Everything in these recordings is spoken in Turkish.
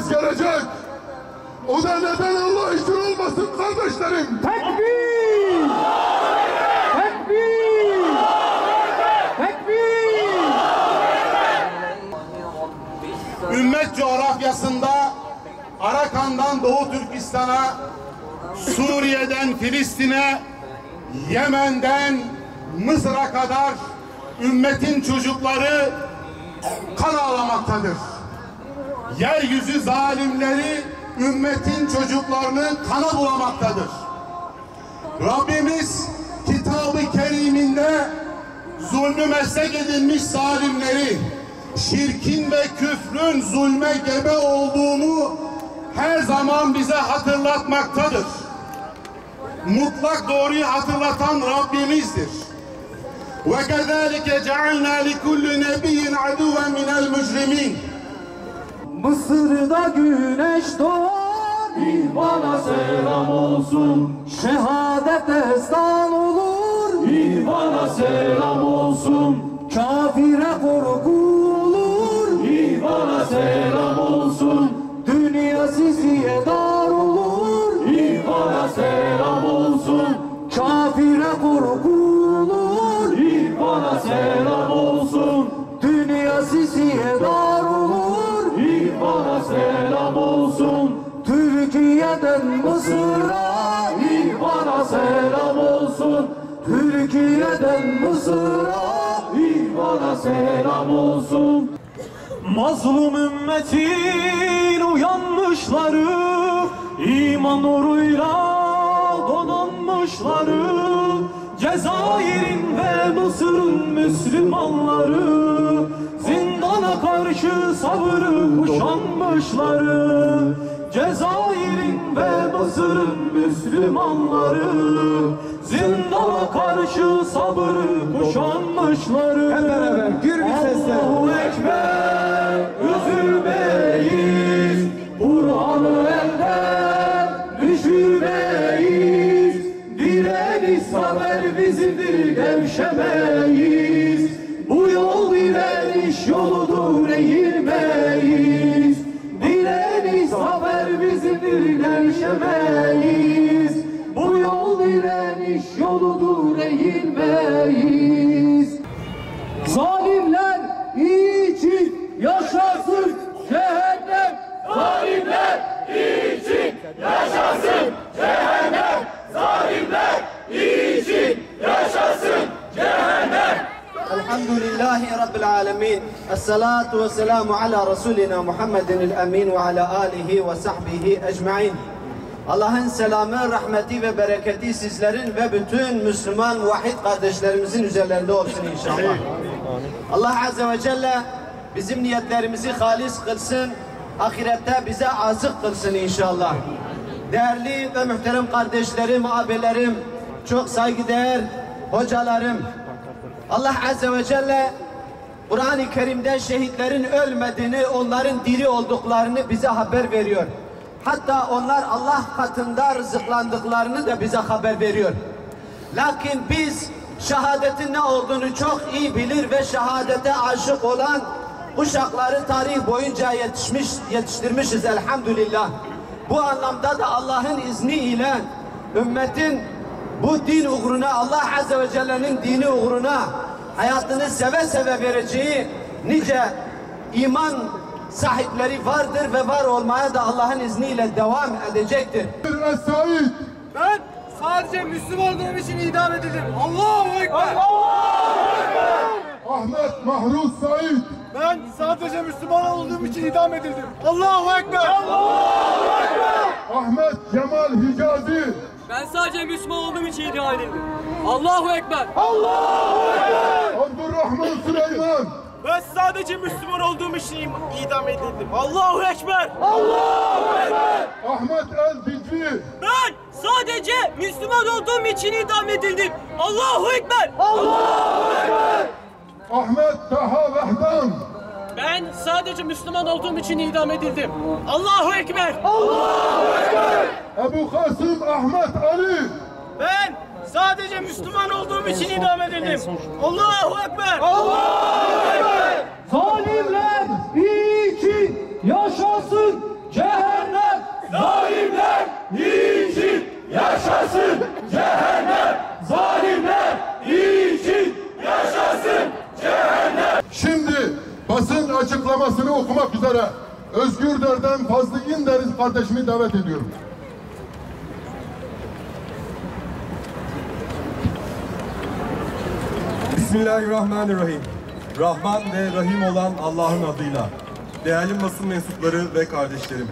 herkes gelecek. O da neden Allah için olmasın kardeşlerim? Tekbir! Tekbir! Tekbir! Ümmet coğrafyasında Arakan'dan Doğu Türkistan'a, Suriye'den Filistin'e, Yemen'den Mısır'a kadar ümmetin çocukları kan ağlamaktadır. Yeryüzü zalimleri ümmetin çocuklarını kana bulamaktadır. Rabbimiz Kitab-ı Kerim'inde zulmü meslek edilmiş zalimleri, şirkin ve küfrün zulme gebe olduğunu her zaman bize hatırlatmaktadır. Mutlak doğruyu hatırlatan Rabbimizdir. وَكَذَٰلِكَ جَعَلْنَا لِكُلِّ نَبِيٍّ عَدُوًّا مِنَ الْمُجْرِمِينَ. Mısır'da güneş doğar, İhvan'a selam olsun. Şehadet ezan olur, İhvan'a selam olsun. Kafire korku olur, İhvan'a selam olsun. Dünya siziye dar olur, İhvan'a selam olsun. Kafire korku olur, İhvan'a selam olsun. Dünya siziye dar olur, İhvan'a selam olsun. Türkiye'den Mısır'a, İhvan'a selam olsun. Türkiye'den Mısır'a, İhvan'a selam olsun. Mazlum ümmetin uyanmışları, iman nuruyla donanmışları, Cezayir'in ve Mısır'ın Müslümanları, zindana karşı sabrı kuşanmışları, Cezayir'in ve Mısır'ın Müslümanları, zindana karşı sabrı kuşanmışları. Hep beraber gür bir sesle Allahu Ekber, üzülmeyiz, Kur'an'ı elden düşürmeyiz, direniş zafer bizimdir, gevşemeyiz, bu yol direniş yoludur, eğilmeyiz, direniş zafer bizimdir, gevşemeyiz, bu yol direniş yoludur, eğilmeyiz. Zalimler için yaşasın cehennem, zalimler için yaşasın cehennem, zalimler için yaşasın cehennem. Elhamdülillahi Rabbil alemin. Esselatu ve selamu ala Resulina Muhammedin el-Emin ve ala alihi ve sahbihi ecmain. Allah'ın selamı, rahmeti ve bereketi sizlerin ve bütün Müslüman vahid kardeşlerimizin üzerlerinde olsun inşallah. Allah Azze ve Celle bizim niyetlerimizi halis kılsın, ahirette bize azık kılsın inşallah. Değerli ve muhterem kardeşlerim, abilerim, çok saygıdeğer hocalarım, Allah Azze ve Celle Kur'an-ı Kerim'de şehitlerin ölmediğini, onların diri olduklarını bize haber veriyor. Hatta onlar Allah katında rızıklandıklarını da bize haber veriyor. Lakin biz şehadetin ne olduğunu çok iyi bilir ve şehadete aşık olan kuşakları tarih boyunca yetiştirmişiz elhamdülillah. Bu anlamda da Allah'ın izniyle ümmetin bu din uğruna, Allah Azze ve Celle'nin dini uğruna hayatını seve seve vereceği nice iman sahipleri vardır ve var olmaya da Allah'ın izniyle devam edecektir. Es-Said. Ben sadece Müslüman olduğum için idam edildim. Allahu Ekber! Allahu Ekber! Ahmet Mahruz Said. Ben sadece Müslüman olduğum için idam edildim. Allahu Ekber! Allahu Ekber! Ahmet Cemal Hicazi. Ben sadece Müslüman olduğum için idam edildim. Allahu Ekber! Allahu Ekber! Abdurrahman Süleyman. Ben sadece Müslüman olduğum için idam edildim. Allahu Ekber! Allahu Ekber! Ahmet El-Dicli. Ben sadece Müslüman olduğum için idam edildim. Allahu Ekber! Allahu Ekber! Ahmet Taha Vehdan. Ben sadece Müslüman olduğum için idam edildim. Allahu Ekber! Allahu Ekber! Ebu Kasım Ahmet Ali. Ben sadece Müslüman olduğum için idam edildim. Allahu Ekber! Allahu Ekber! Zalimler için yaşasın basın açıklamasını okumak üzere Özgür Der'den Fazlı İnder kardeşimi davet ediyorum. Bismillahirrahmanirrahim. Rahman ve Rahim olan Allah'ın adıyla. Değerli basın mensupları ve kardeşlerim.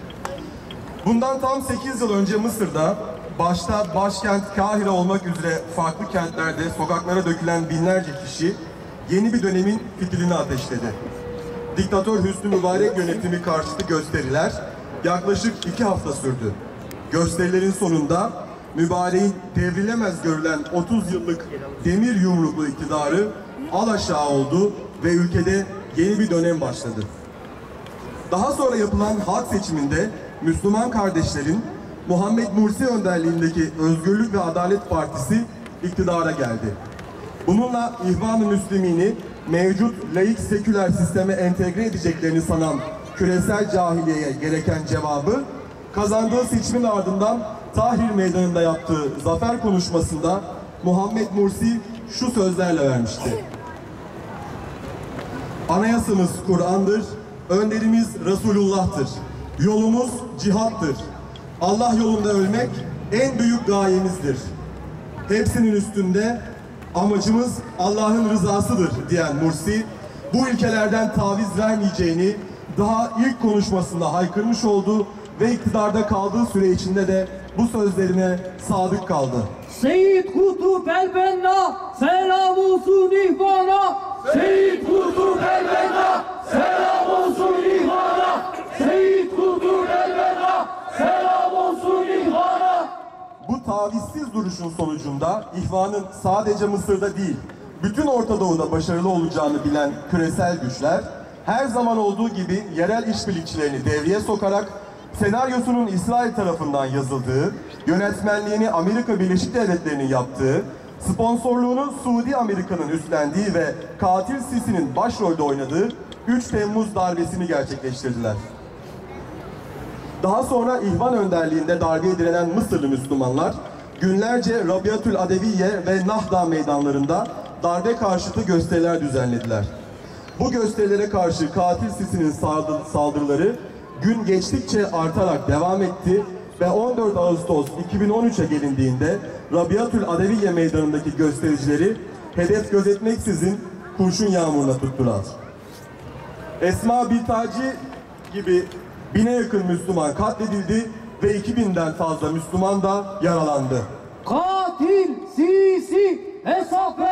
Bundan tam 8 yıl önce Mısır'da, başta başkent Kahire olmak üzere farklı kentlerde sokaklara dökülen binlerce kişi yeni bir dönemin fitilini ateşledi. Diktatör Hüsnü Mübarek yönetimi karşıtı gösteriler yaklaşık 2 hafta sürdü. Gösterilerin sonunda Mübarek'in devrilemez görülen 30 yıllık demir yumruklu iktidarı alaşağı oldu ve ülkede yeni bir dönem başladı. Daha sonra yapılan halk seçiminde Müslüman kardeşlerin Muhammed Mursi önderliğindeki Özgürlük ve Adalet Partisi iktidara geldi. Bununla İhvan-ı Müslümin'i mevcut laik seküler sisteme entegre edeceklerini sanan küresel cahiliyeye gereken cevabı kazandığı seçimin ardından Tahrir Meydanı'nda yaptığı zafer konuşmasında Muhammed Mursi şu sözlerle vermişti. Anayasamız Kur'an'dır, önderimiz Resulullah'tır, yolumuz cihattır. Allah yolunda ölmek en büyük gayemizdir. Hepsinin üstünde amacımız Allah'ın rızasıdır diyen Mursi, bu ilkelerden taviz vermeyeceğini daha ilk konuşmasında haykırmış oldu ve iktidarda kaldığı süre içinde de bu sözlerine sadık kaldı. Seyyid Kutup el-Benna selam olsun ihvana. Seyyid Kutup el-Benna selam olsun ihvana. Seyyid Kutup el-Benna selam olsun ihvana. Bu tavizsiz duruşun sonucunda İhvan'ın sadece Mısır'da değil, bütün Orta Doğu'da başarılı olacağını bilen küresel güçler, her zaman olduğu gibi yerel işbirlikçilerini devreye sokarak senaryosunun İsrail tarafından yazıldığı, yönetmenliğini Amerika Birleşik Devletleri'nin yaptığı, sponsorluğunu Suudi Amerika'nın üstlendiği ve katil Sisi'nin başrolde oynadığı 3 Temmuz darbesini gerçekleştirdiler. Daha sonra İhvan önderliğinde darbeye direnen Mısırlı Müslümanlar günlerce Rabiatül Adeviye ve Nahda meydanlarında darbe karşıtı gösteriler düzenlediler. Bu gösterilere karşı katil Sisi'nin saldırıları gün geçtikçe artarak devam etti ve 14 Ağustos 2013'e gelindiğinde Rabiatül Adeviye meydanındaki göstericileri hedef gözetmeksizin kurşun yağmuruna tuttular. Esma Biltaci gibi 1000'e yakın Müslüman katledildi ve 2000'den fazla Müslüman da yaralandı. Katil Sisi hesap ver.